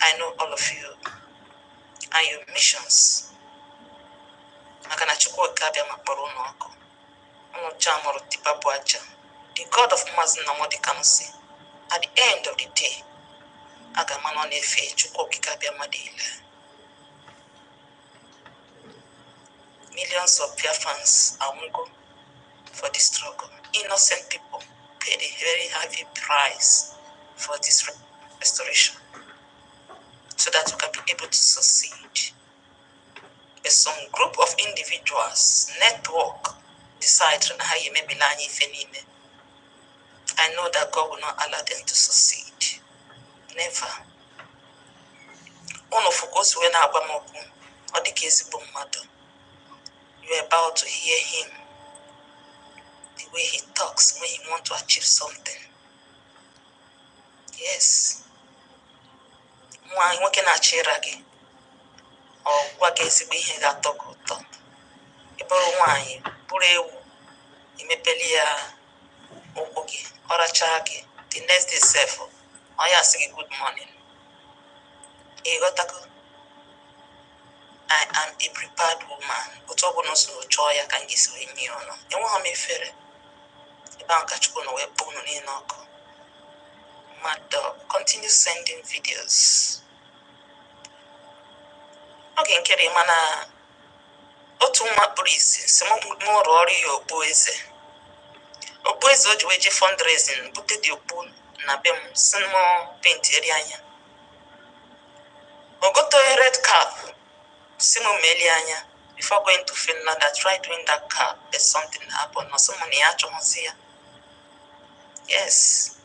I know all of you and your missions. The God of Mazin Namodi Kamusi, at the end of the day, Agamano Nefe Chukokikabia Madile. Millions of Biafrans are mungo for this struggle. Innocent people paid a very heavy price for this restoration so that we can be able to succeed. But some group of individuals, network, decide how you may be lying. I know that God will not allow them to succeed. Never. One of us when Abamoku or the case of mother. You're about to hear him. The way he talks when he wants to achieve something. Yes. Mwa working at Chiragi or what is it being that talk or talk. Iboro wine, Purewu, Imepelia, Okogi, Orachagi, the next day self. I say good morning. I am a prepared woman. Utobonos no joy I can give you in you. You want me fair? The bank at Chukono were born in Oko. Mad dog, continue sending videos. Okay, Nkere mana Otuma breeze, some more rory or boys. O boys or wage fundraising, put the open Nabem, some more paint area. Or go to a red cap. Simo Melianya, before going to Finland, I tried doing that car, but something happened. No, someone here. Yes.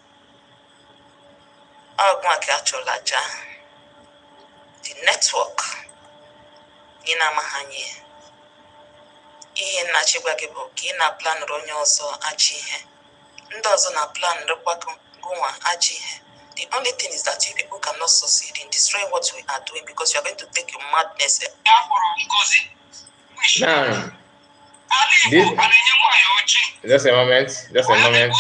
The network in Amahanye. In Nachibagebo, in a plan Ronyoso Achihe. Ndozo na plan Repako Goa Achihe. The only thing is that you people cannot succeed in destroying what we are doing because you are going to take your madness. Now, just a moment. Just a moment.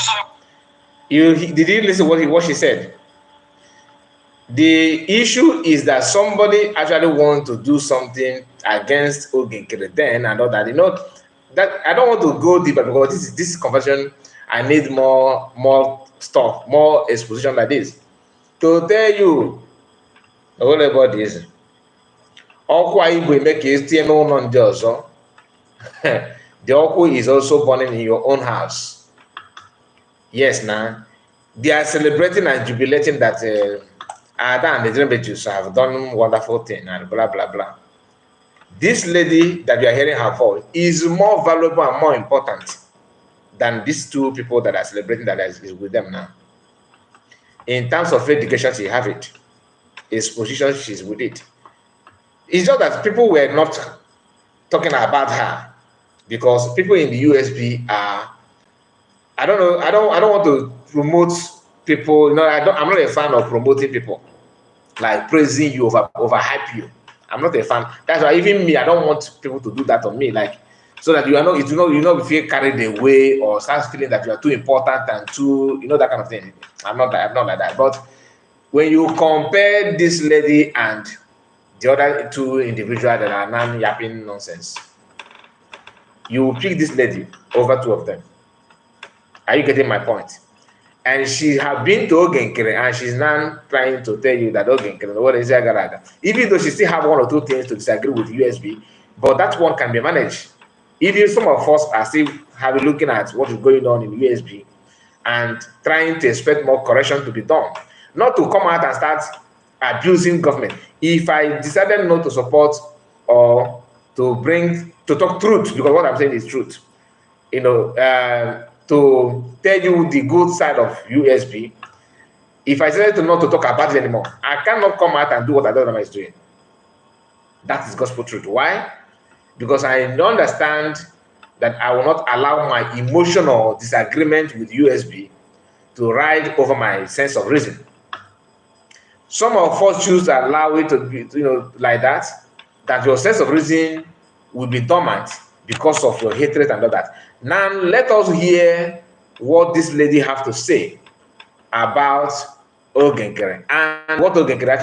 Did you listen to what she said? The issue is that somebody actually wants to do something against Nkere then and all that. You know that I don't want to go deeper because this conversation. I need more stuff, more exposition like this. To tell you all about this, the Oku is also burning in your own house. Yes, now they are celebrating and jubilating that Ada and the Dreambetus have done wonderful thing and blah blah blah. This lady that you are hearing her voice is more valuable and more important than these two people that are celebrating that is with them now. In terms of education, she have it. His position, she's with it. It's just that people were not talking about her because people in the USB are. I don't know. I don't want to promote people. You know, I'm not a fan of promoting people, like praising you over hype you. I'm not a fan. That's why even me, I don't want people to do that on me. Like so that you are not, you not feel carried away or start feeling that you are too important and too, that kind of thing. I'm not like that. But when you compare this lady and the other two individuals that are non-yapping nonsense, you pick this lady over two of them. Are you getting my point? And she has been to Nkere and she's now trying to tell you that Nkere, what is Agaraga? Even though she still have one or two things to disagree with USB, but that one can be managed. Even some of us are still looking at what is going on in USB and trying to expect more correction to be done. Not to come out and start abusing government. If I decided not to support or to talk truth, because what I'm saying is truth, to tell you the good side of USB, if I decided not to talk about it anymore, I cannot come out and do what Adonai is doing. That is gospel truth. Why? Because I understand that I will not allow my emotional disagreement with USB to ride over my sense of reason. Some of us choose to allow it to be, like that your sense of reason will be dormant because of your hatred and all that. Now, let us hear what this lady have to say about Nkere and what Nkere actually